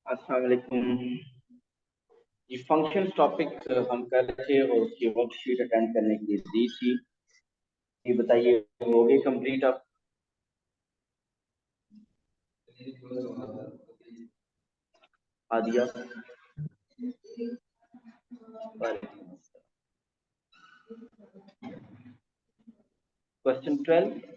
अस्सलाम वालेकुम। ये फंक्शन टॉपिक हम कर रहे थे और उसकी वर्कशीट अटेंड करने के लिए दी थी। ये बताइए, हो गई कंप्लीट? आप आ दिया? क्वेश्चन 12।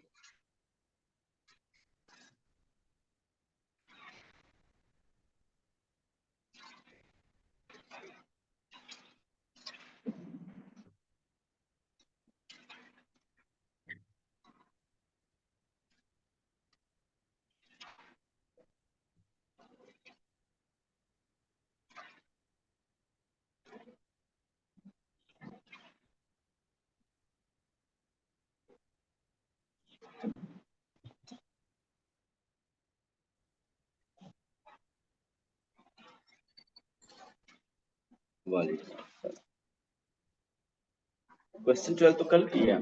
क्वेश्चन 12 तो कल किया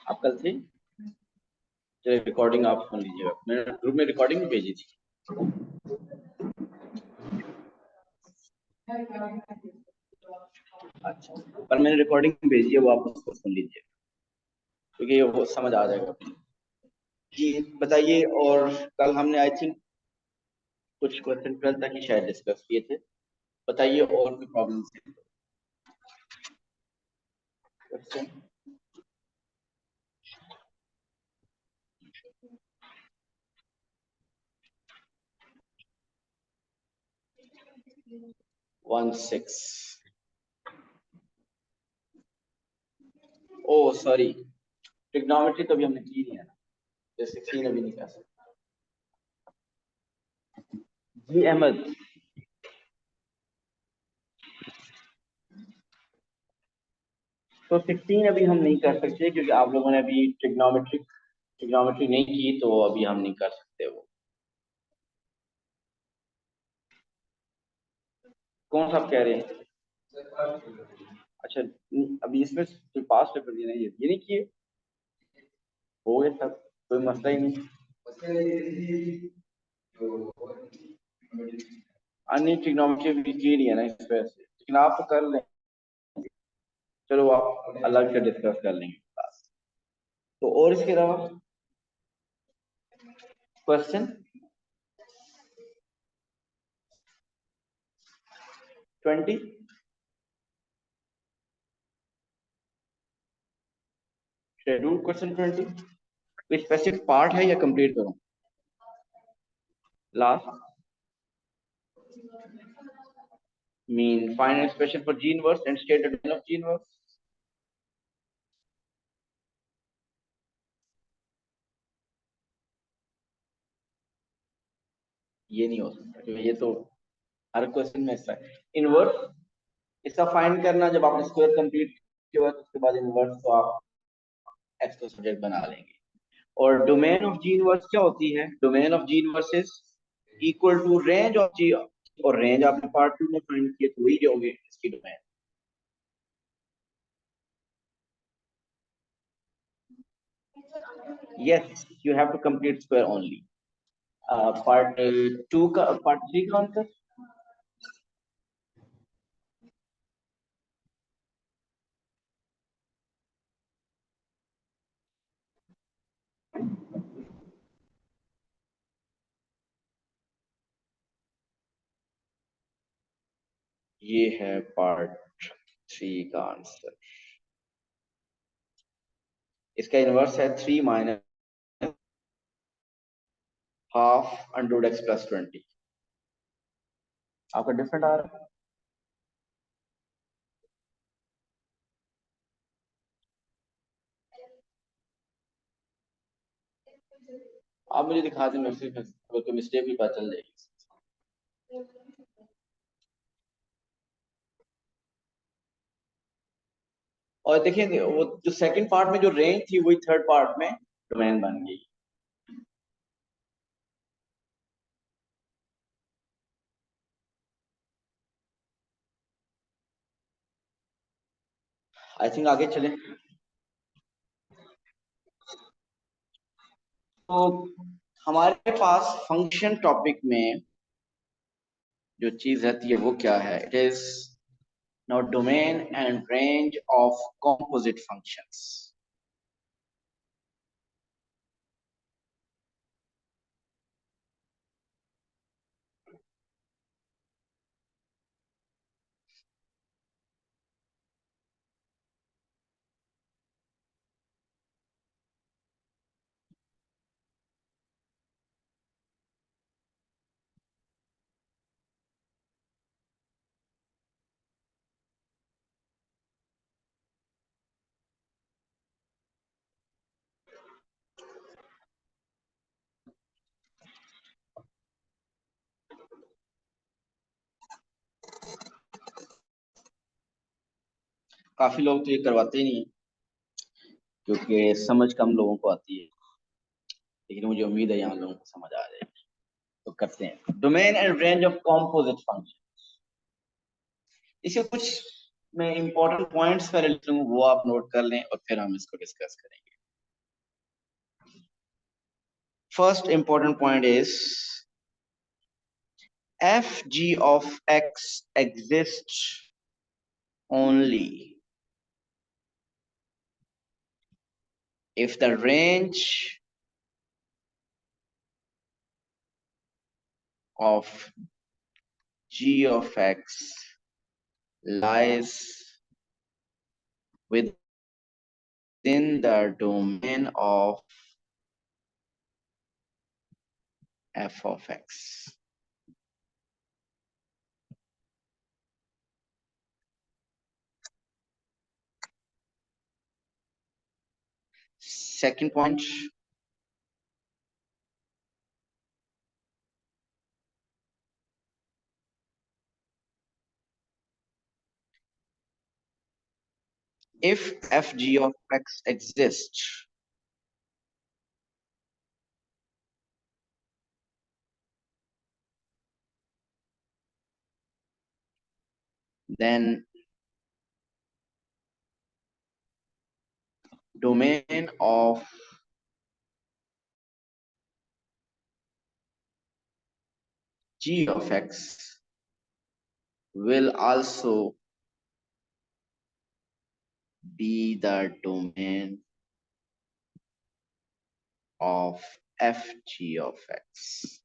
आप? कल थी? चलिए, रिकॉर्डिंग आप सुन लीजिएगा। मैंने ग्रुप में रिकॉर्डिंग भी भेजी थी। अच्छा, पर मैंने रिकॉर्डिंग भेजी है, वो आप उसको सुन लीजिए क्योंकि वो समझ आ जाएगा। जी बताइए। और कल हमने आई थिंक कुछ क्वेश्चन 12 तक ही शायद डिस्कस किए थे। बताइए और कोई प्रॉब्लम है? क्वेश्चन 16। ओ सॉरी, ट्रिग्नोमेट्री तो अभी हमने की नहीं है ना, तो 16 अभी नहीं कर सकते। जी अहमद, तो 16 अभी हम नहीं कर सकते क्योंकि आप लोगों ने अभी ट्रिग्नोमेट्री नहीं की, तो अभी हम नहीं कर सकते वो। कौन सा आप कह रहे हैं? अच्छा, अभी इसमें पास पेपर देना है, ये नहीं किए? हो गए सब, कोई मसला ही नहीं। नहीं, ट्रिग्नोमेट्री अभी की नहीं है ना, इस वजह से। लेकिन आप तो कर लें। चलो, आप अलग से डिस्कस कर लेंगे क्लास। तो और इसके अलावा क्वेश्चन 20। शेड्यूल क्वेश्चन 20 कोई स्पेसिफिक पार्ट है या कंप्लीट करूं? Last mean find expression for ji inverse and state the domain of G inverse. ये नहीं हो सकता क्योंकि ये तो हर क्वेश्चन में ऐसा है। इनवर्स इसका फाइंड करना, जब आपने स्क्वायर कंप्लीट किया तो उसके बाद इनवर्स तो आप एक्स को सब्जेक्ट बना लेंगे। और डोमेन ऑफ जी इनवर्स क्या होती है? Domain of G inverse is equal to range of G, और रेंज आपने पार्ट 2 में फाइंड किया तो वही होगी इसकी domain. Yes, you have to complete square only. Part 2 का, पार्ट 3 का आंसर ये है। पार्ट 3 का आंसर, इसका इनवर्स है 3 minus half under root x plus 20। आपका डिफरेंट आ रहा है? आप मुझे दिखा दें, मैं सिर्फ अगर कोई मिस्टेक भी पता चल जाएगी। और देखिए, वो जो सेकंड पार्ट में जो रेंज थी वही थर्ड पार्ट में डोमेन बन गई। आई थिंक आगे चले। तो हमारे पास फंक्शन टॉपिक में जो चीज रहती है वो क्या है? It is now domain and range of composite functions. काफी लोग तो ये करवाते ही नहीं क्योंकि समझ कम लोगों को आती है, लेकिन मुझे उम्मीद है यहाँ लोगों को समझ आ जाएगी, तो करते हैं। Domain and range of composite function, इसे कुछ मैं इंपॉर्टेंट पॉइंट्स पहले लिख लूँ, वो आप नोट कर लें और फिर हम इसको डिस्कस करेंगे। First important point is f g of x exists only if the range of g of x lies within the domain of f of x. Second point, if fg of x exists, then domain of g of x will also be the domain of fg of x.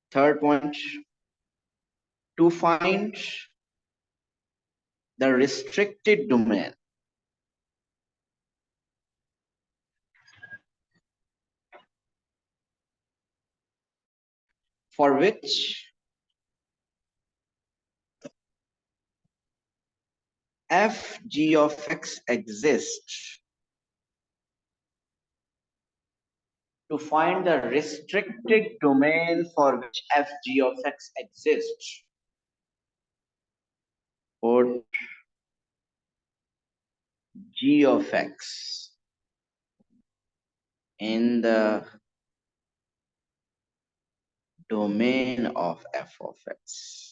Third point, to find the restricted domain for which fg of x exists, to find the restricted domain for which fg of x exists, put g of x in the domain of f of x.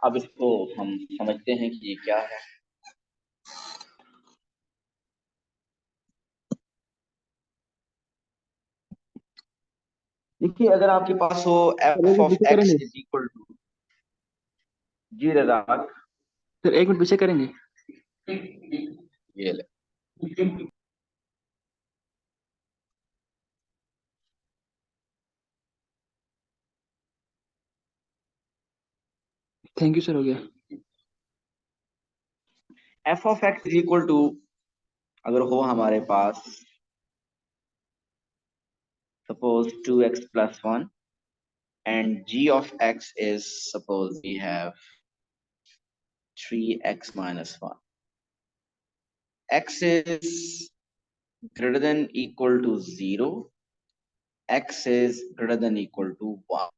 अब इसको हम समझते हैं कि ये क्या है। देखिए, अगर आपके पास हो f of x is equal to, जी रजाक सर 1 मिनट पीछे करेंगे। ये ले, थैंक यू सर, हो गया। f of x is equal to, अगर हो हमारे पास suppose 2x plus 1, and g of x is, suppose we have 3x minus 1. X is greater than equal to 0, x is greater than equal to 1.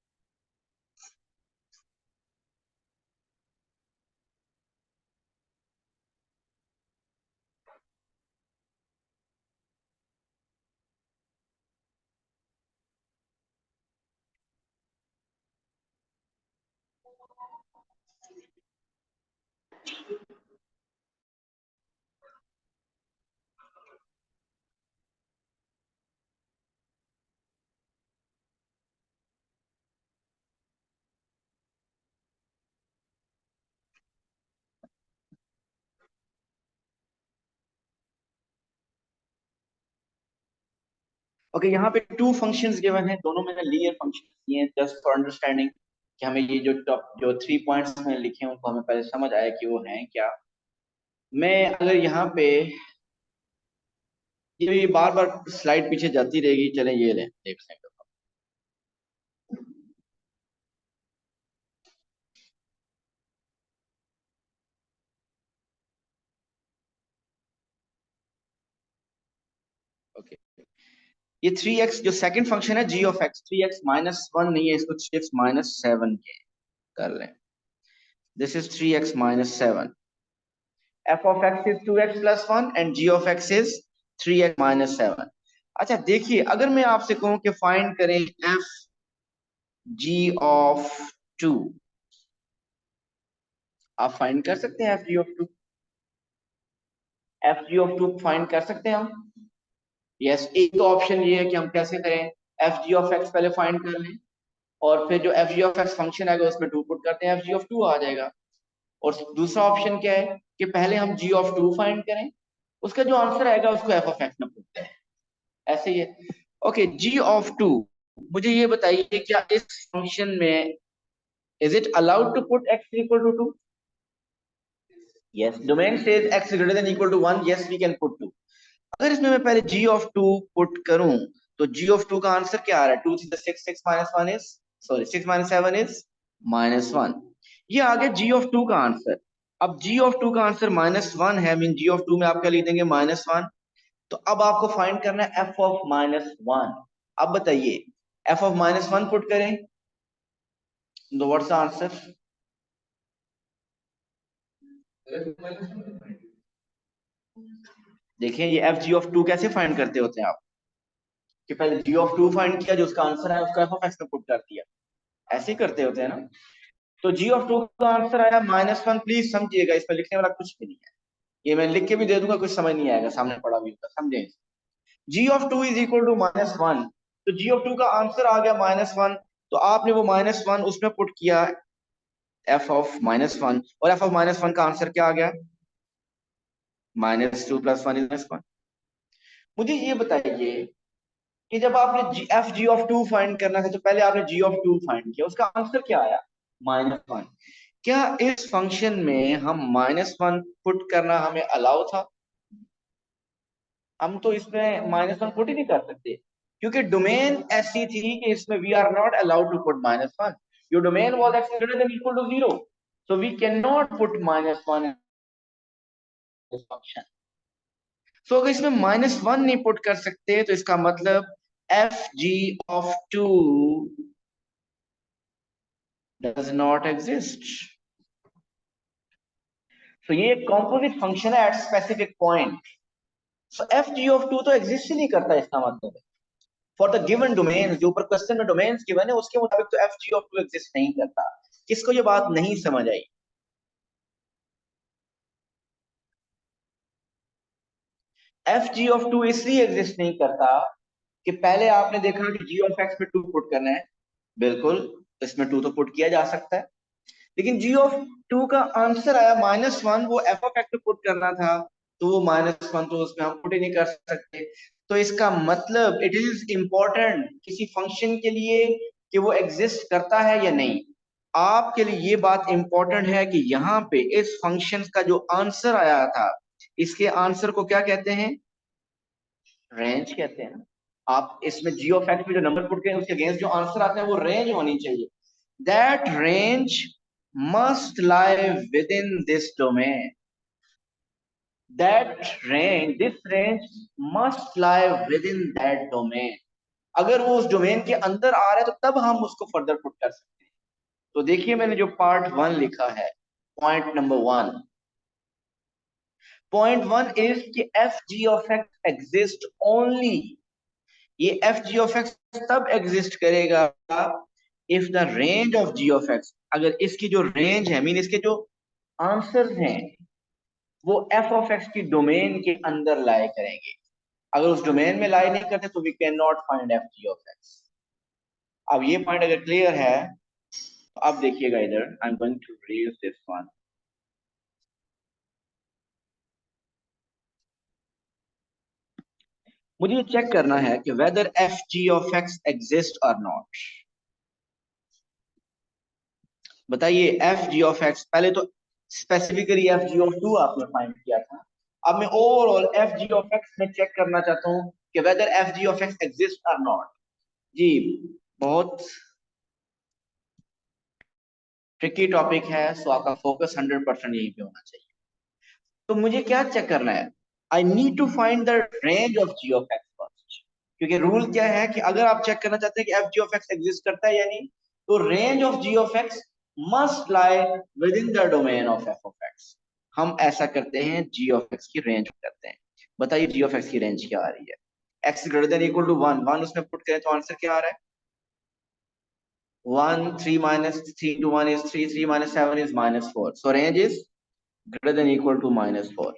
Okay, यहाँ पे two functions given है, दोनों मैंने linear functions दिए हैं just for understanding कि हमें ये जो 3 पॉइंट्स मैंने लिखे हैं उनको हमें पहले समझ आया कि वो हैं क्या। मैं अगर यहाँ पे ये बार बार स्लाइड पीछे जाती रहेगी, चलें ये लें देख लें। ओके, ये 3x जो सेकंड फंक्शन है g of x, 3x minus 1 नहीं है, इसको 3x माइनस 7 के कर लें। This is 3x minus 7. f of x is 2x plus 1 and g of x is 3x minus 7. अच्छा देखिए, अगर मैं आपसे कहूं कि फाइंड करें f g of 2, आप फाइंड कर सकते हैं f g of 2? f g of 2 find कर सकते हैं हम? यस, एक तो ऑप्शन ये है कि हम कैसे करें, f g of x पहले फाइंड कर लें और फिर जो f g of x function आएगा उसमें 2 पुट करते हैं, f g of 2 आ जाएगा। और दूसरा ऑप्शन क्या है कि पहले हम g of 2 फाइंड करें, उसका जो आंसर आएगा उसको f of x में पुट करें, ऐसे ही है। ओके, g of 2, मुझे ये बताइए क्या इस फंक्शन में is it allowed to put x equal to 2? Yes, domain says x greater than equal to 1, yes we can put 2। अगर इसमें मैं पहले g of 2 पुट करूं तो g of 2 का आंसर क्या आ रहा है? 2 to the 6, 6 minus 1 is, sorry 6 minus 7 is minus 1। ये आ गया g of 2 का आंसर। अब g of 2 का आंसर -1 है, मीन g of 2 में आप क्या लिख देंगे? -1। तो अब आपको फाइंड करना है f of -1। अब बताइए f of -1 पुट करें तो व्हाट्स द आंसर? देखें ये f g of 2 कैसे फाइंड करते होते हैं आप, कि पहले g of 2 फाइंड किया, जो उसका आंसर है उसका f of x में पुट कर दिया, ऐसे ही करते होते हैं ना। तो g of 2 का आंसर आया -1। प्लीज समझिएगा, इसमें लिखने वाला कुछ भी नहीं है, ये मैं लिख के भी दे दूंगा, कुछ समझ नहीं आएगा, सामने पड़ा भी होगा, समझे। g of 2 is equal to -1, तो g of 2 का आंसर आ गया -1। तो आपने वो -1 उसमें पुट किया f of -1, और f of -1 का आंसर क्या आ गया? -2 + 1 is -1। मुझे ये बताइए कि जब आपने f g of 2 फाइंड करना था तो पहले आपने g of 2 फाइंड किया, उसका आंसर क्या आया? -1। क्या इस फंक्शन में हम -1 पुट करना हमें अलाउ था? हम तो इसमें -1 पुट ही नहीं कर सकते, क्योंकि डोमेन ऐसी थी कि इसमें we are not allowed to put -1। Your domain was x greater than equal to 0, so we can not put -1 in this function. So अगर इसमें -1 नहीं पुट कर सकते तो इसका मतलब f g of 2 does not exist। तो ये एक कॉम्पोजिट फंक्शन है at specific point, so f g of 2 तो एग्जिस्ट ही नहीं करता, इसका मतलब है फॉर द गिवन डोमेन, जो ऊपर क्वेश्चन में डोमेन्स गिवन है उसके मुताबिक तो f g of 2 एग्जिस्ट नहीं करता। किसको ये बात नहीं समझ आई? f g of 2 इसलिए एग्जिस्ट नहीं करता कि पहले आपने देखा कि g of x में 2 पुट करना है, बिल्कुल इसमें 2 तो पुट किया जा सकता है, लेकिन g of 2 का आंसर आया -1, वो f of x में पुट करना था, तो वो -1 तो उसमें हम पुट ही नहीं कर सकते। तो इसका मतलब इट इज इंपॉर्टेंट किसी फंक्शन के लिए कि वो एग्जिस्ट करता है या नहीं। आपके लिए ये बात इंपॉर्टेंट है कि यहाँ पे इस फंक्शन का जो आंसर आया था, इसके आंसर को क्या कहते हैं? रेंज कहते हैं। आप इसमें जी ऑफ एक्स में जो नंबर पुट करें उसके अगेंस्ट जो आंसर आता है वो रेंज होनी चाहिए. That range must lie within this domain. That range, this range must lie within that domain. अगर वो उस डोमेन के अंदर आ रहा है तो तब हम उसको फर्दर पुट कर सकते हैं. तो देखिए मैंने जो पार्ट 1 लिखा है, पॉइंट नंबर 1. पॉइंट 1 इज कि f g of x exist only. ये एफ जी ऑफ एक्स तब एग्जिस्ट करेगा if the range of g of x, अगर इसकी जो रेंज है, मीन इसके जो आंसर्स हैं वो एफ ऑफ एक्स की डोमेन के अंदर लाई करेंगे. अगर उस डोमेन में लाई नहीं करते तो we can not find f g of x. अब ये पॉइंट अगर क्लियर है तो अब देखिएगा इधर, I am going to raise this one. मुझे ये चेक करना है कि whether f g of x exist और नॉट. बताइए एफ जी ऑफ एक्स, पहले तो specifically f g of two आपने फाइंड किया था. अब मैं overall f g of x में चेक करना चाहता हूं कि whether f g of x exist और नॉट. जी बहुत ट्रिकी टॉपिक है, सो आपका फोकस 100% यहीं पे होना चाहिए. तो मुझे क्या चेक करना है, I need to find the range of g of x first. क्योंकि रूल क्या है कि अगर आप चेक करना चाहते हैं कि f g of x exist करता है या नहीं, तो range of g of x must lie within the domain of f of x. हम ऐसा करते हैं, जी ऑफ एक्स की रेंज करते हैं. बताइए जी ऑफ एक्स की रेंज क्या आ रही है. X greater than equal to 1, 1 उसमें पुट करें तो आंसर क्या आ रहा है? 1, 3 minus 3 to 1 is 3, 3 minus 7 is minus 4. So range is greater than equal to minus 4.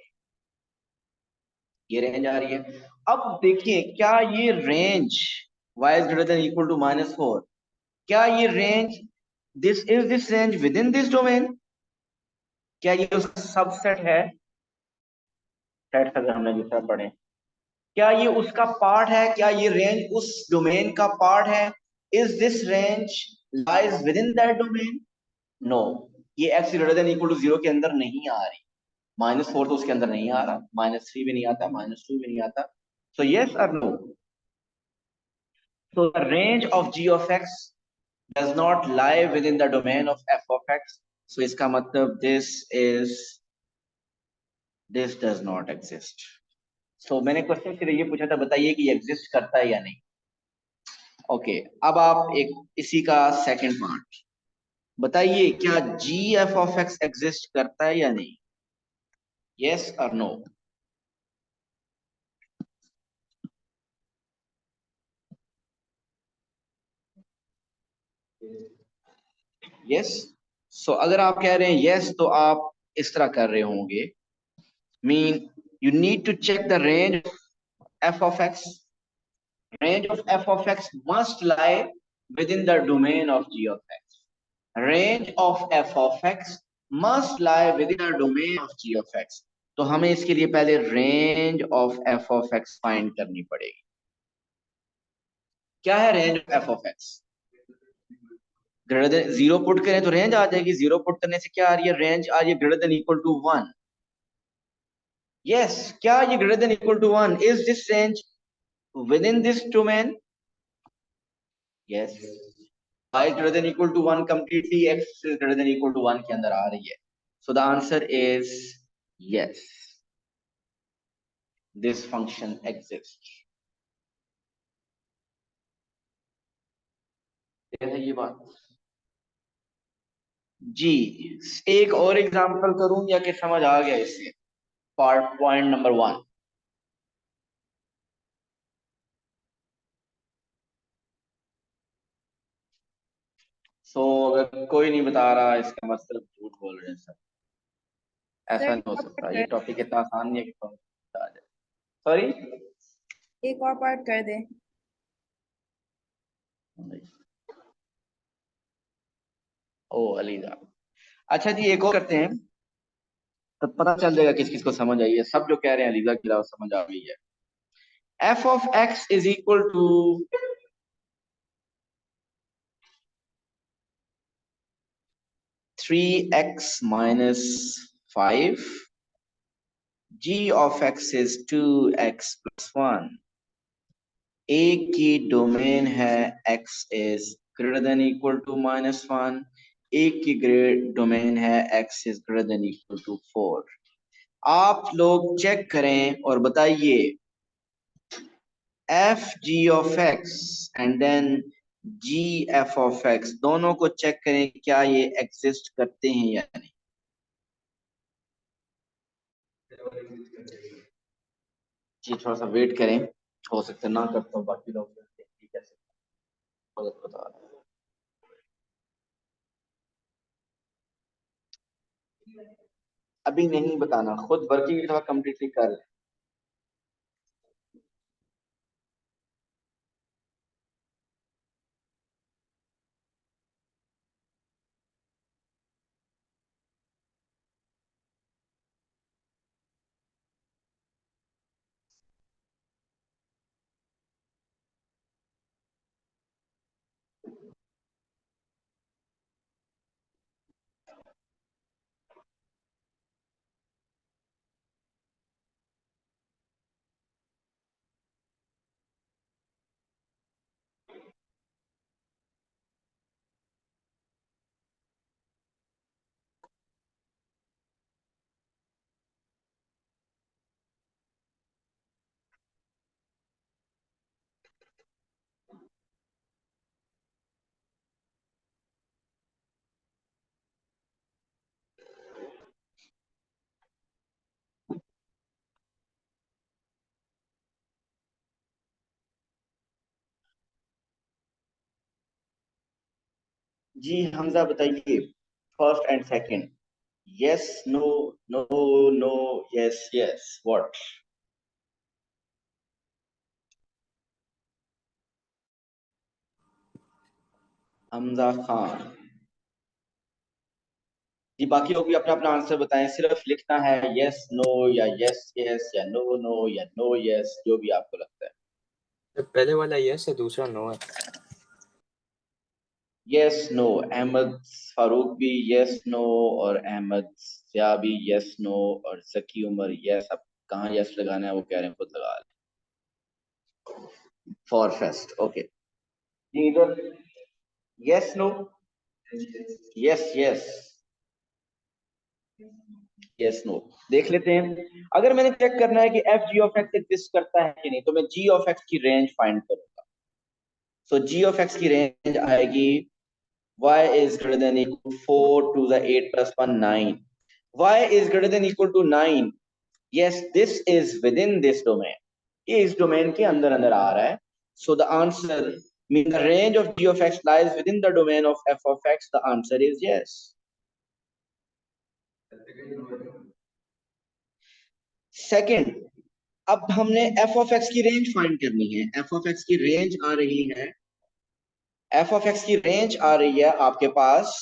ये रेंज आ रही है. अब देखिए क्या ये range y is greater than equal to minus 4, क्या ये range, this range within this domain, क्या ये उसका सबसेट है? सेट अगर हमने दूसरा पढ़े, क्या ये उसका पार्ट है? क्या ये रेंज उस डोमेन का पार्ट है? Is this range lies within that domain? No, ये x greater than equal to 0 के अंदर नहीं आ रही. -4 तो उसके अंदर नहीं आ रहा, -3 भी नहीं आता, -2 भी नहीं आता. So yes or no? So the range of g of x does not lie within the domain of f of x. So इसका मतलब this does not exist. So मैंने क्वेश्चन सिर्फ ये पूछा था, बताइए कि ये एग्जिस्ट करता है या नहीं. ओके अब आप एक इसी का सेकंड पार्ट बताइए, क्या जी एफ ऑफ एक्स एग्जिस्ट करता है या नहीं? यस और नो? यस. सो अगर आप कह रहे हैं यस तो आप इस तरह कर रहे होंगे, mean you need to check the range f of x. Range of f of x must lie within the domain of g of x. Range of f of x must lie within the domain of g of x. तो हमें इसके लिए पहले range of f of x find करनी पड़ेगी. क्या है range of f of x? Greater then 0 put करें तो रेंज आ जाएगी. 0 पुट करने से क्या आ रही है? रेंज आ रही है greater than equal to 1. Yes, क्या ये greater than equal to 1? Is this range within this domain? Yes. y is greater than equal to 1 completely, x is greater than equal to 1 के अंदर आ रही है. So the answer is yes, this function exists. है ये बात जी. एक और example करूं या कि समझ आ गया इससे? Point number 1. सो अगर कोई नहीं बता रहा इसका मतलब झूठ बोल रहे हैं सब. ऐसा नहीं हो सकता, ये टॉपिक इतना आसान नहीं है कि कोई बता दे. सॉरी, एक और पार्ट कर दे. ओ अलीजा, अच्छा जी एक और करते हैं तो पता चल जाएगा किस किस को समझ आई है. सब जो कह रहे हैं अलीजा के अलावा समझ आ गई है. f of x is equal to 3x minus 5. g of x is 2x plus 1. ए की डोमेन है x is greater than equal to -1, एक की ग्रेड डोमेन है x is greater than equal to 4। आप लोग चेक करें और बताइए f g of x and then g F of x दोनों को चेक करें क्या ये एग्जिस्ट करते हैं या नहीं। जी थोड़ा सा वेट करें, हो सकता है ना करता हूँ, बाकी लोग कैसे बता रहे हैं। अभी नहीं बताना, खुद वर्किंग थोड़ा कंप्लीटली कर लें। जी हमजा बताइए first and second. Yes no, no no, yes yes, what? Hamza Khan. जी बाकी लोग भी अपना अपना आंसर बताएं, सिर्फ लिखना है यस नो या यस यस या नो नो या नो यस, जो भी आपको लगता है। तो पहले वाला यस है, दूसरा नो है। यस नो, अहमद फारूक भी यस नो और अहमद सिया भी यस नो और जकी उमर यस। अब कहाँ यस लगाना है वो कह रहे हैं, खुद लगा लें। फॉर फेस्ट, ओके जी इधर yes no, yes yes, yes no. देख लेते हैं, अगर मैंने चेक करना है कि f g of x exist करता है कि नहीं, तो मैं जी ऑफ एक्स की रेंज फाइंड करूंगा। सो जी ऑफ एक्स की रेंज आएगी y is greater than equal to 4 to the 8 plus 1 9, y is greater than equal to 9, yes this is within this domain, ये इस domain के अंदर अंदर आ रहा है। so the answer mean the range of g of x lies within the domain of f of x, the answer is yes। Second, अब हमने f of x की रेंज फाइंड करनी है। f of x की range आ रही है, f of x की रेंज आ रही है आपके पास,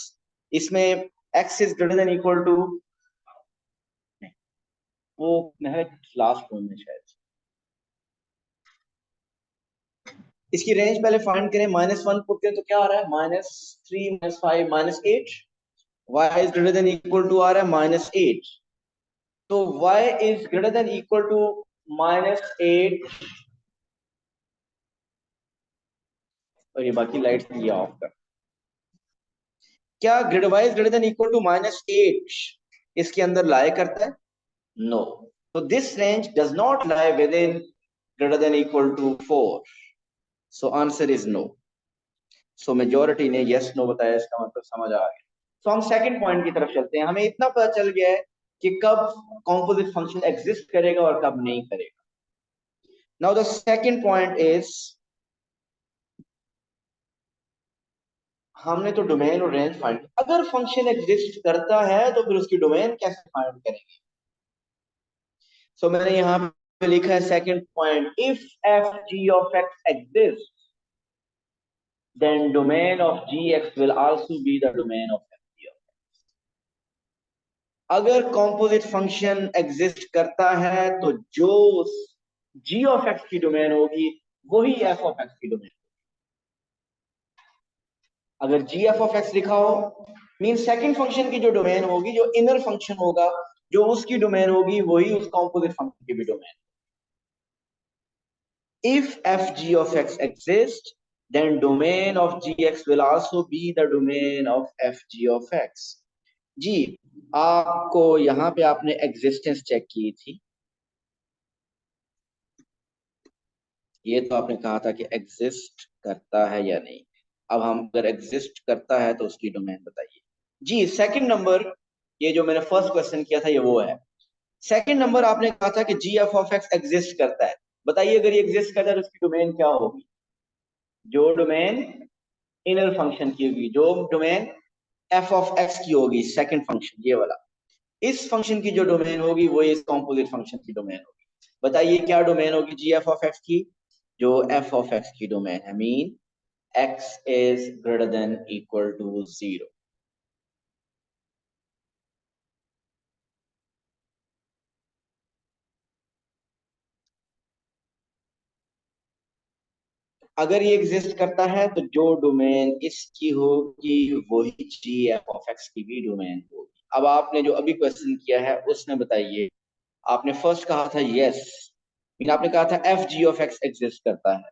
इसमें x is greater than equal to, वो है लास्ट वन में शायद, इसकी रेंज पहले फाइंड करें। -1 पुट करें तो क्या आ रहा है, -3 -5 -8, y is greater than equal to आ रहा है -8, तो y is greater than equal to -8, और ये बाकी लाइट्स दिया ऑफ कर। क्या ग्रेड y is greater than equal to -8 इसके अंदर लाई करता है? नो, तो this range does not lie within greater than equal to 4, so answer is no. So majority ने यस नो बताया, इसका मतलब समझ आ गया। तो हम सेकंड पॉइंट की तरफ चलते हैं। हमें इतना पता चल गया है कि कब कॉम्पोजिट फंक्शन एग्जिस्ट करेगा और कब नहीं करेगा। Now the second point is, हमने तो डोमेन और रेंज फाइंड, अगर फंक्शन एग्जिस्ट करता है तो फिर उसकी डोमेन कैसे फाइंड करेंगे? सो मैंने यहाँ पे लिखा है second point, if F g of x exist then domain of gx will also be the domain of f g of x। अगर कॉम्पोजिट फंक्शन एग्जिस्ट करता है तो जो g ऑफ x की डोमेन होगी वही f ऑफ x की domain. अगर g f ऑफ x लिखा हो मीन सेकंड फंक्शन की जो डोमेन होगी, जो इनर फंक्शन होगा, जो उसकी डोमेन होगी वही उस कॉम्पोजिट फंक्शन की भी domain. if fg of x exists, then domain of gx will also be the domain of fg of x. जी, आपको यहाँ पे आपने एग्जिस्टेंस चेक की थी, ये तो आपने कहा था कि एग्जिस्ट करता है या नहीं। अब हम अगर एग्जिस्ट करता है तो उसकी डोमेन बताइए। जी, सेकंड नंबर, ये जो मैंने फर्स्ट क्वेश्चन किया था ये वो है। सेकंड नंबर आपने कहा था कि जी एफ ऑफ एक्स एग्जिस्ट करता है, बताइए अगर ये एग्जिस्ट करता है तो उसकी डोमेन क्या होगी? जो डोमेन इनर फंक्शन की होगी, जो डोमेन एफ ऑफ एक्स की होगी, सेकंड फंक्शन ये वाला, इस फंक्शन की जो डोमेन होगी वो इस कॉम्पोजिट फंक्शन की डोमेन होगी। बताइए क्या डोमेन होगी जी एफ ऑफ एक्स की? जो एफ ऑफ एक्स की डोमेन है, mean x is greater than equal to 0. अगर ये एग्जिस्ट करता है तो जो डोमेन इसकी होगी वही जी एफ ऑफ एक्स की भी डोमेन होगी। अब आपने जो अभी क्वेश्चन किया है उसमें बताइए, आपने फर्स्ट कहा था यस, मीन आपने कहा था f g of x exist करता है,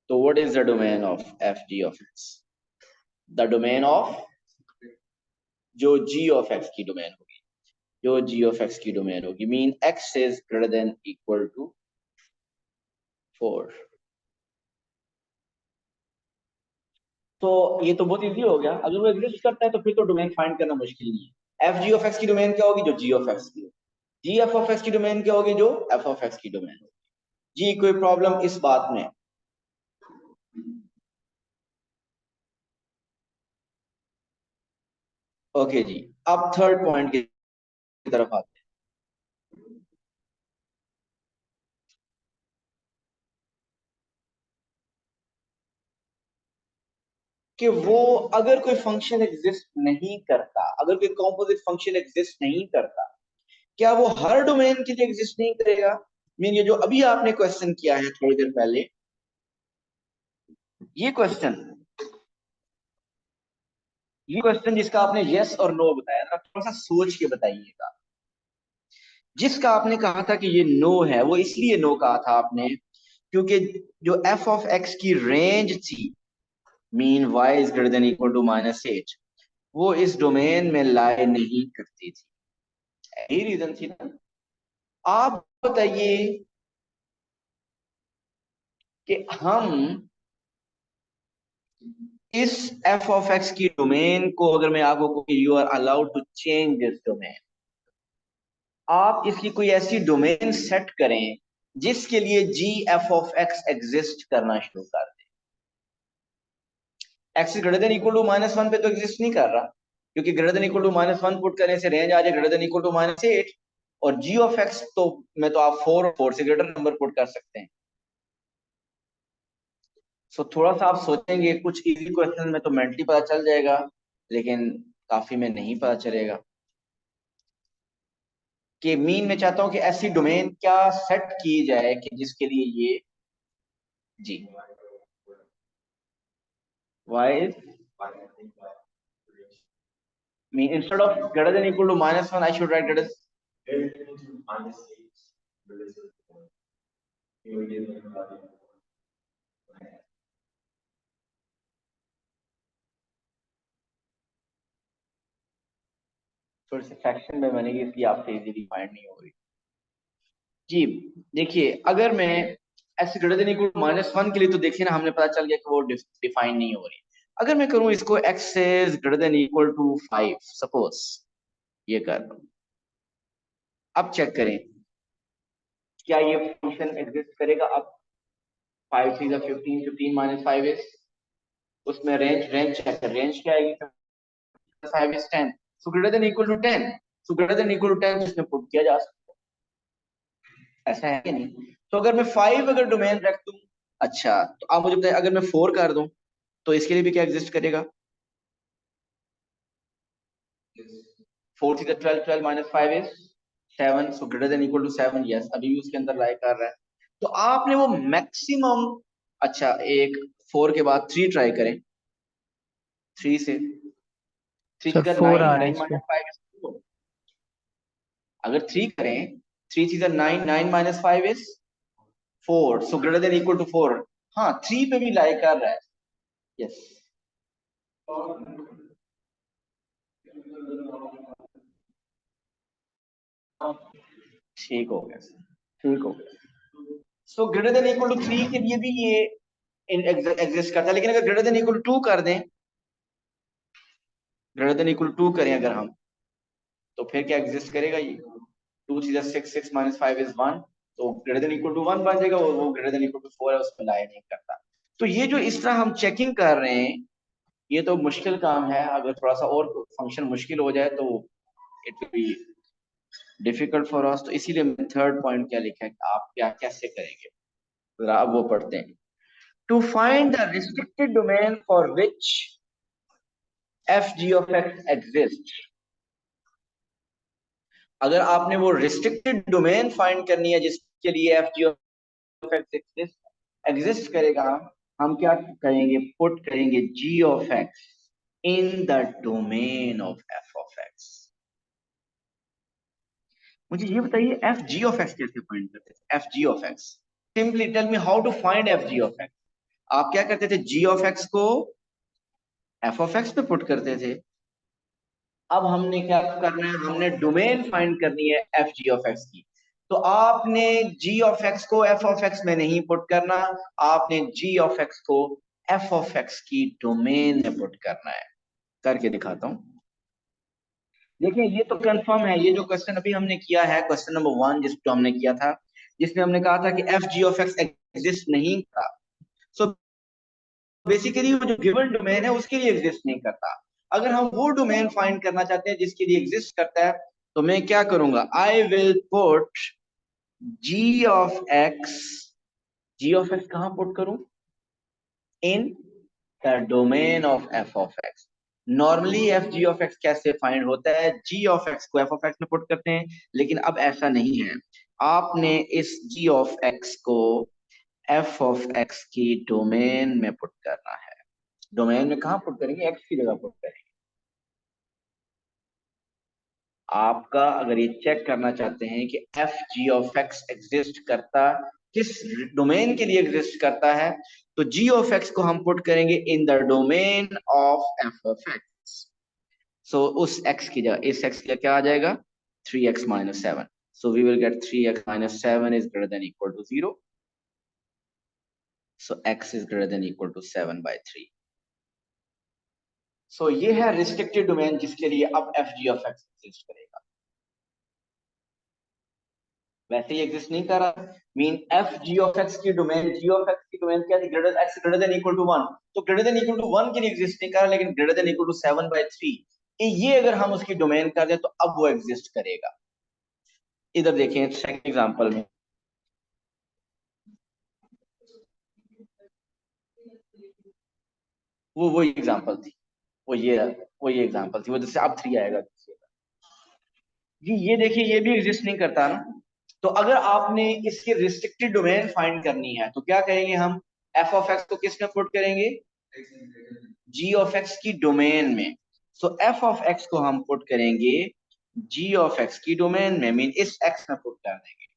तो what is the domain of f g of x? The domain of जो जी ऑफ एक्स की डोमेन होगी, जो जी ऑफ एक्स की डोमेन होगी, mean x is greater than equal to 4। तो ये तो बहुत इजी हो गया, अगर वो एग्जिस्ट करता है तो फिर तो डोमेन फाइंड करना मुश्किल नहीं है। एफ जी ऑफ एक्स की डोमेन क्या होगी? जो जी ऑफ एक्स की, जी एफ ऑफ एक्स की डोमेन क्या होगी? जो एफ ऑफ एक्स की डोमेन होगी। जी, कोई प्रॉब्लम इस बात में? ओके जी, अब थर्ड पॉइंट की तरफ आते हैं कि वो अगर कोई फंक्शन एग्जिस्ट नहीं करता, अगर कोई कॉम्पोजिट फंक्शन एग्जिस्ट नहीं करता, क्या वो हर डोमेन के लिए एग्जिस्ट नहीं करेगा? मीन ये जो अभी आपने क्वेश्चन किया है थोड़ी देर पहले, ये क्वेश्चन, ये क्वेश्चन जिसका आपने यस और नो बताया था, थोड़ा सा सोच के बताइएगा। जिसका आपने कहा था कि ये नो है, वो इसलिए नो कहा था आपने क्योंकि जो एफ ऑफ एक्स की रेंज थी, mean y is greater than equal to -8, वो इस डोमेन में लाई नहीं करती थी। यही रीजन थी ना। आप बताइए कि हम इस एफ ऑफ एक्स की डोमेन को, अगर मैं आपको you are allowed to change this domain, आप इसकी कोई ऐसी डोमेन सेट करें जिसके लिए G F of x exist करना शुरू कर दे। X greater than equal to -1 पे तो एग्जिस्ट नहीं कर रहा, क्योंकि greater than equal to -1 put करने से रेंज आ जाए ग्रेटर देन इक्वल टू -8, और जी ऑफ एक्स तो में तो आप 4 से ग्रेटर नंबर पुट कर सकते हैं। सो थोड़ा सा आप सोचेंगे, कुछ इजी क्वेश्चन में तो मेंटली पता चल जाएगा, लेकिन काफी में नहीं पता चलेगा। कि मीन में चाहता हूं कि ऐसी डोमेन क्या सेट की जाए कि जिसके लिए ये जी y mean instead of greater than equal to -1 I should write greater थोड़ी सी फ्रैक्शन में बनेगी, इसलिए आपसे इजीली फाइंड नहीं होगी। जी देखिए, अगर मैं ऐसे ग्रेटर देन इक्वल टू -1 के लिए, तो देखिए ना, हमने पता चल गया कि वो डिफाइन नहीं हो रही। अगर मैं करूं इसको x is greater than equal to 5, suppose ये कर, अब चेक करें क्या ये फंक्शन एग्जिस्ट करेगा। अब 5 3 15, 15 माइनस 5 इज, उसमें रेंज रेंज चेक कर, रेंज क्या आएगी? 5 is 10, so greater than equal to 10, so greater than equal to 10 इसमें पुट किया जा सकता है, ऐसा है कि नहीं? तो अगर मैं 5 अगर डोमेन रख दूं, अच्छा तो आप मुझे बताइए अगर मैं 4 कर दूं तो इसके लिए भी क्या एग्जिस्ट करेगा? 4 थी 12, 12 minus 5 is 7, so greater than equal to 7, yes अभी भी उसके अंदर लाई कर रहा है। तो आपने वो मैक्सिमम, अच्छा एक 4 के बाद 3 ट्राई करें, 3 से 3 सर की 4 9, आ रहा है 9 इस पे। माइनस 5, अगर 3 करें, 3 9, 9 minus 5 is 4, so greater than equal to 4। हाँ 3 पे भी लाई कर रहा है। यस ठीक हो गया, ठीक हो गया। So greater than equal to 3 के लिए भी ये एग्जिस्ट करता है, लेकिन अगर ग्रेटर देन इक्वल टू 2 कर दें, ग्रेटर देन इक्वल टू 2 करें अगर हम, तो फिर क्या एग्जिस्ट करेगा ये? 2 3 6, 6 - 5 is 1, तो ग्रेटर देन इक्वल टू 1 बन जाएगा, और वो ग्रेटर देन इक्वल टू 4 है, उसमें लाई नहीं करता। तो ये जो इस तरह हम चेकिंग कर रहे हैं, ये तो मुश्किल काम है। अगर थोड़ा सा और फंक्शन मुश्किल हो जाए तो it will be difficult for us. तो इसीलिए मैं थर्ड पॉइंट क्या लिखा है कि आप क्या कैसे करेंगे, जरा अब वो पढ़ते हैं। To find the restricted domain for which f g of x exist. अगर आपने वो रिस्ट्रिक्टेड डोमेन फाइंड करनी है जिसके लिए f g of x exist करेगा, हम क्या करेंगे? पुट करेंगे g of x in the domain of f of x. मुझे ये बताइए एफ जी ऑफ एक्स कैसे फाइंड करते थे? F g of x, simply tell me how to find f g of x. आप क्या करते थे? जी ऑफ एक्स को एफ ऑफ एक्स पे पुट करते थे। अब हमने क्या करना है? हमने डोमेन फाइंड करनी है एफ जी ऑफ एक्स की। तो आपने जी ऑफ एक्स को एफ ऑफ एक्स में नहीं पुट करना, आपने जी ऑफ एक्स को एफ ऑफ एक्स की डोमेन में पुट करना है। करके दिखाता हूं। देखिए ये तो कंफर्म है, ये जो क्वेश्चन अभी हमने किया है, क्वेश्चन नंबर 1 जिसको हमने किया था, जिसमें हमने कहा था कि f g of x exist नहीं था। सो बेसिकली वो जो गिवन डोमेन है उसके लिए एग्जिस्ट नहीं करता। अगर हम वो डोमेन फाइंड करना चाहते हैं जिसके लिए एग्जिस्ट करता है, तो मैं क्या करूंगा? I will put g of x. G of x कहां पुट करूं? In the domain of f of x. Normally f g of x कैसे फाइंड होता है? जी ऑफ एक्स को एफ ऑफ एक्स में पुट करते हैं, लेकिन अब ऐसा नहीं है। आपने इस जी ऑफ एक्स को एफ ऑफ एक्स की डोमेन में पुट करना है। डोमेन में कहां पुट करेंगे? एक्स की जगह पुट करेंगे। आपका अगर ये चेक करना चाहते हैं कि f g of x exist करता किस डोमेन के लिए एग्जिस्ट करता है, तो जी ऑफ एक्स को हम पुट करेंगे in the domain of f of x. So उस एक्स की जगह इस एक्स की जगह क्या आ जाएगा? 3x - 7। So we will get 3x - 7 is greater than equal to 0। So x is greater than equal to 7/3। So ये है रिस्ट्रिक्टेड डोमेन जिसके लिए अब f g of x exist करेगा। वैसे ही एग्जिस्ट नहीं कर रहा। Mean f g of x की डोमेन, जी ऑफ एक्स की डोमेन क्या थी? Greater x greater than equal to 1। तो ग्रेटर देन इक्वल टू 1 के लिए एग्जिस्ट नहीं कर रहा, लेकिन ग्रेटर देन इक्वल टू 7/3 ये अगर हम उसकी डोमेन कर दें तो अब वो एग्जिस्ट करेगा। इधर देखें सेकंड एग्जांपल में, वो एग्जांपल थी, वो ये एग्जांपल थी, वो जैसे अब 3 आएगा जी। ये देखिए ये भी एग्जिस्ट नहीं करता ना। तो अगर आपने इसकी रिस्ट्रिक्टेड डोमेन फाइंड करनी है तो क्या करेंगे हम? एफ ऑफ एक्स को किस में पुट करेंगे? जी ऑफ एक्स की डोमेन में। सो एफ ऑफ एक्स को हम पुट करेंगे जी ऑफ एक्स की डोमेन में, मीन इस एक्स में पुट कर देंगे।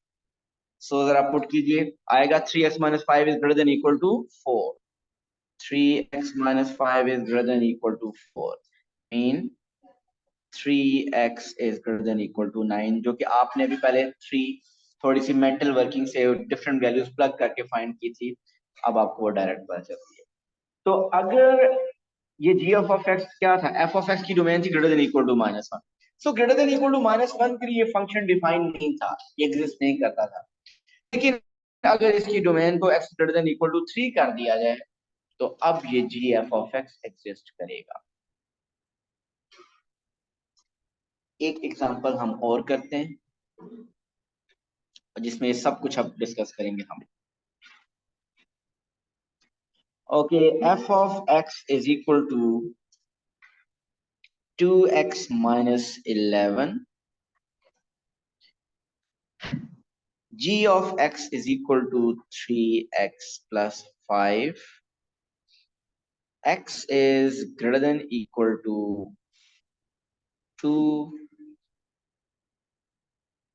सो जरा पुट कीजिए, आएगा 3x - 5 is greater than equal to 4। 3x - 5 is greater than equal to 4 mean 3x is greater than equal to 9, जो कि आपने अभी पहले 3 थोड़ी सी मेंटल वर्किंग से डिफरेंट वैल्यूज प्लग करके फाइंड की थी। अब आपको वो डायरेक्ट पता चलती है। तो अगर ये g ऑफ x क्या था? f ऑफ x की डोमेन थी greater than equal to -1। So greater than equal to -1 के लिए ये फंक्शन डिफाइन नहीं था, ये एग्जिस्ट नहीं करता था। लेकिन अगर इसकी डोमेन को x greater than equal to 3 कर दिया जाए, तो अब ये g F of x exist करेगा। एक एग्जांपल हम और करते हैं जिसमें सब कुछ अब डिस्कस करेंगे हम। Okay, f of x is equal to 2x - 11, g of x is equal to 3x plus 5, x is greater than equal to 2,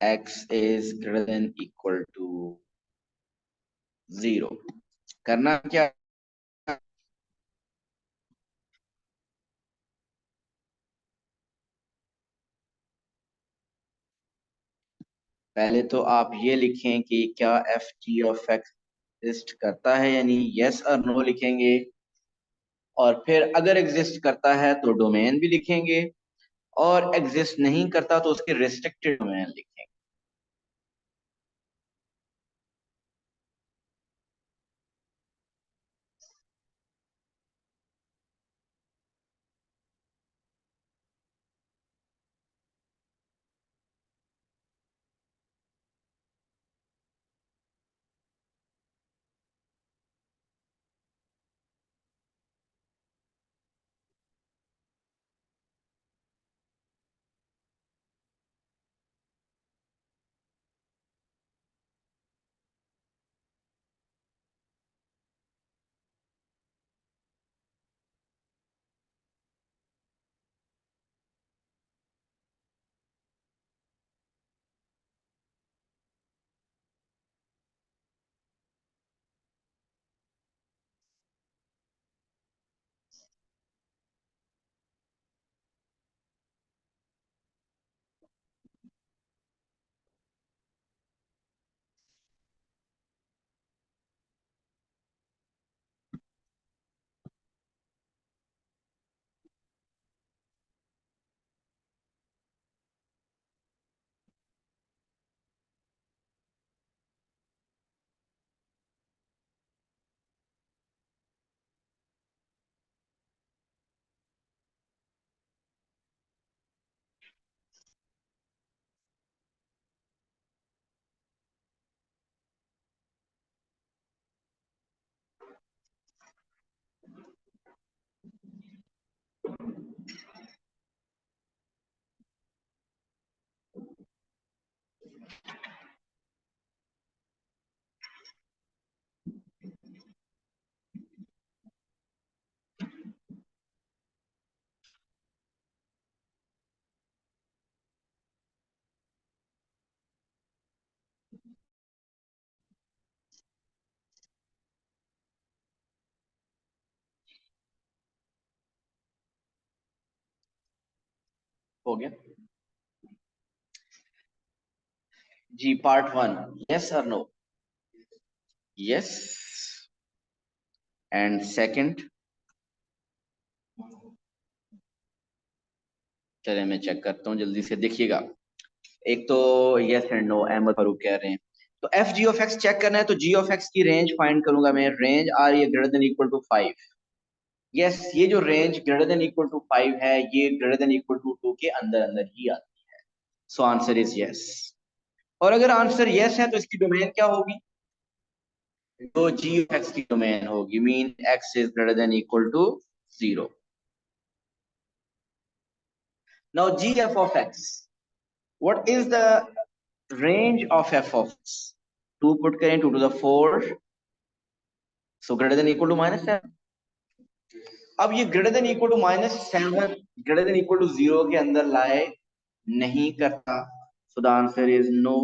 x is greater than equal to 0। करना क्या, पहले तो आप ये लिखें कि क्या F g of x exist करता है, यानी यस और नो लिखेंगे, और फिर अगर एग्जिस्ट करता है तो डोमेन भी लिखेंगे, और एग्जिस्ट नहीं करता तो उसके रिस्ट्रिक्टेड डोमेन लिखेंगे। हो गया जी। पार्ट 1, यस और नो। यस। एंड सेकंड, चलिए मैं चेक करता हूँ जल्दी से, देखिएगा। एक तो yes and no Ahmad Farooq कह रहे हैं। तो f g of x check करना है, तो जी ऑफ एक्स की रेंज फाइंड करूंगा मैं। रेंज आ रही है greater than equal to 5। Yes, ये जो range greater than equal to 5 है, ये ग्रेटर देन इक्वल टू 2 के अंदर अंदर ही आती है। सो आंसर इज यस। और अगर आंसर यस है तो इसकी डोमेन क्या होगी? तो जी ऑफ एक्स की डोमेन होगी, mean x is greater than equal to 0। Now g F of x, what is the range of f of x? 2 put करें, 2 to the 4, so greater than equal to -7। अब ये greater than equal to -7 greater than equal to 0 के अंदर लाए नहीं करता, so the answer is no.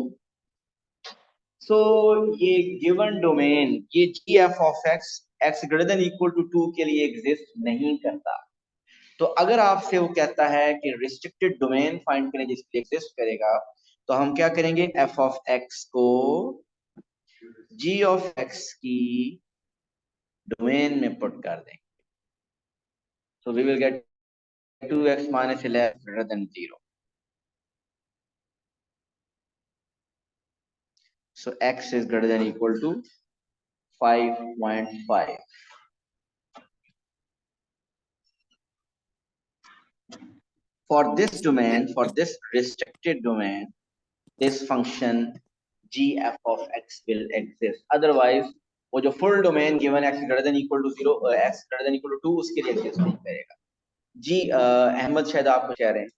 So ये given domain, ये g F of x x greater than equal to 2 के लिए एग्जिस्ट नहीं करता। तो अगर आपसे वो कहता है कि रिस्ट्रिक्टेड डोमेन फाइंड करें जिसके एग्जिस्ट करेगा, तो हम क्या करेंगे? एफ ऑफ एक्स को जी ऑफ एक्स की डोमेन में पुट कर देंगे। So we will get 2x minus 11 greater than 0. So x is greater than equal to 5.5. For this domain, for this restricted domain, this function g f of x will exist. Otherwise, वो जो full domain given x greater than equal to 0, x greater than equal to 2, उसके लिए exist नहीं करेगा। जी अहमद, शायद आप कुछ कह रहे हैं।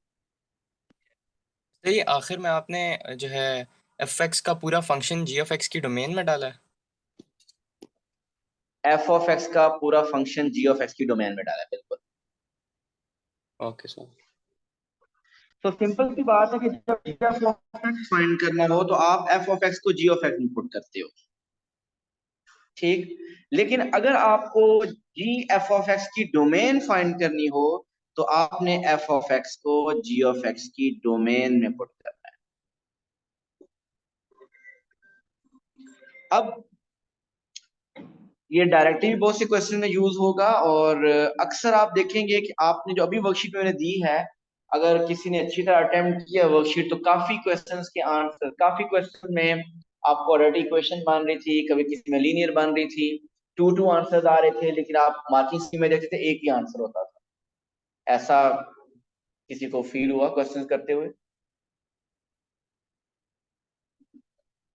तो ये आखिर में आपने जो है एफ एक्स का पूरा फंक्शन जी ऑफ एक्स की डोमेन में डाला है। f of x का पूरा फंक्शन g of x की डोमेन में डाला है, बिल्कुल। Okay sir. तो सिंपल सी बात है कि जब g of x फाइंड करना हो तो आप f of x को g of x में पुट करते हो। ठीक। लेकिन अगर आपको जी एफ ऑफ एक्स की डोमेन फाइंड करनी हो तो आपने एफ ऑफ एक्स को जी ऑफ एक्स की डोमेन में पुट करना है। अब ये डायरेक्टली बहुत से क्वेश्चन में यूज होगा और अक्सर आप देखेंगे कि आपने जो अभी वर्कशीट मैंने दी है, अगर किसी ने अच्छी तरह अटेम्प्ट किया वर्कशीट तो काफी क्वेश्चंस के आंसर, काफी क्वेश्चन में आपको क्वाड्रेटिक इक्वेशन बन रही थी, कभी किसी में लीनियर बन रही थी, 2 आंसर्स आ रहे थे, लेकिन आप मार्किंग स्कीम में देखते थे एक ही आंसर होता था। ऐसा किसी को फील हुआ क्वेश्चंस करते हुए?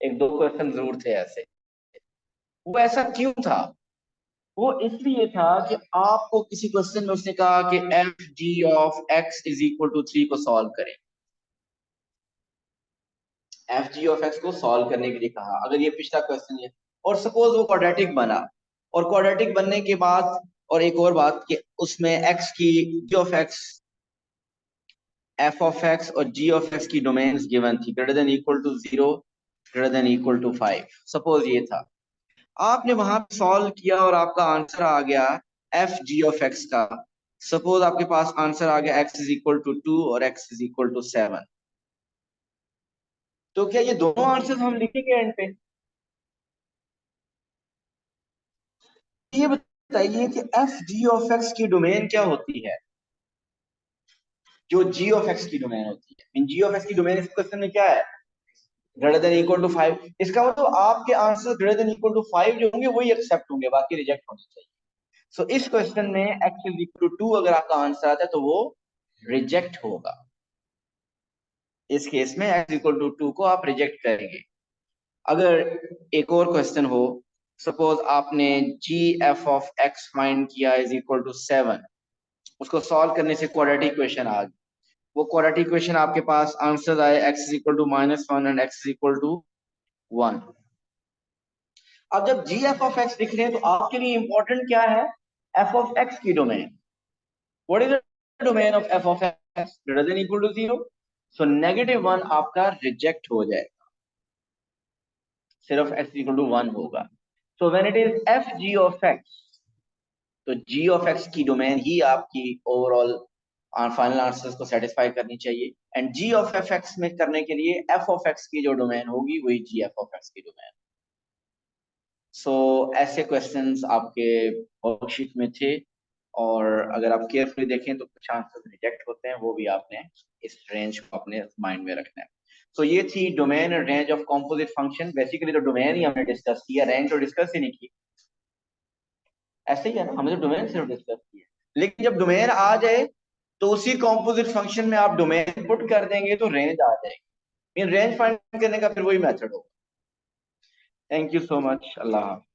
एक दो क्वेश्चन जरूर थे ऐसे। वो ऐसा क्यों था? वो इसलिए था कि आपको किसी क्वेश्चन में उसने कहा कि f g of x is equal to 3 को सॉल्व करें। एफ जी ऑफ एक्स को सॉल्व करने के लिए कहा, अगर ये पिछला क्वेश्चन है और सपोज वो क्वाड्रेटिक बना, और क्वाड्रेटिक बनने के बाद और एक और बात कि उसमें एक्स की g of x, f of x और जी ऑफ एक्स की डोमेन्स गिवन थी, greater than equal to 0, greater than equal to 5, suppose ये था। आपने वहां पे सॉल्व किया और आपका आंसर आ गया एफ जी ऑफ एक्स का। सपोज आपके पास आंसर आ गया एक्स इज इक्वल टू 2 और एक्स इज इक्वल टू 7। तो क्या ये दोनों आंसर हम लिखेंगे एंड पे? ये बताइए कि एफ जी ऑफ एक्स की डोमेन क्या होती है? जो जी ऑफ एक्स की डोमेन होती है, इन जी ऑफ एक्स की डोमेन इस क्वेश्चन में क्या है? Greater than equal to 5। इसका मतलब आपके answer greater than equal to 5 जो होंगे वही एक्सेप्ट होंगे, बाकी रिजेक्ट होने चाहिए। सो इस क्वेश्चन में एक्स इज इक्वल टू 2 अगर आपका आंसर आता है तो वो रिजेक्ट होगा। इस केस में एक्स इक्वल टू 2 को आप रिजेक्ट करेंगे। अगर एक और क्वेश्चन हो, सपोज आपने जी एफ ऑफ एक्स फाइंड किया इज इक्वल टू 7, उसको सॉल्व करने से क्वाड्रेटिक इक्वेशन आ गई, वो क्वाड्रेटिक इक्वेशन आपके पास आंसर आए x is equal to -1 and x is equal to 1। अब जब जी एफ ऑफ एक्स लिख रहे हैं तो आपके लिए इंपॉर्टेंट क्या है? एफ ऑफ एक्स की domain. What is the domain of f of x? Greater than equal to 0। So -1 आपका रिजेक्ट हो जाएगा, सिर्फ एक्स इक्वल टू 1 होगा। So when it is f g of x, तो जी ऑफ एक्स की domain ही आपकी ओवरऑल फाइनल आंसर्स को सेटिस्फाई करनी चाहिए। And g of f x में करने के लिए एफ ऑफ एक्स की जो डोमेन होगी वही जी एफ ऑफ एक्स की डोमेन। सो ऐसे क्वेश्चंस आपके वर्कशीट में थे, और अगर आप केयरफुली देखें तो कुछ आंसर रिजेक्ट होते हैं, वो भी आपने इस रेंज को अपने माइंड में रखना है। सो ये थी डोमेन और range of composite function. Basically तो डोमेन ही हमने डिस्कस किया, रेंज तो डिस्कस ही नहीं की। ऐसे ही है ना, हमने तो डोमेन सिर्फ डिस्कस किया, लेकिन जब डोमेन आ जाए तो उसी कॉम्पोजिट फंक्शन में आप डोमेन पुट कर देंगे तो रेंज आ जाएगी। इन रेंज फाइंड करने का फिर वही मेथड होगा। Thank you so much. अल्लाह हाफ़िज़।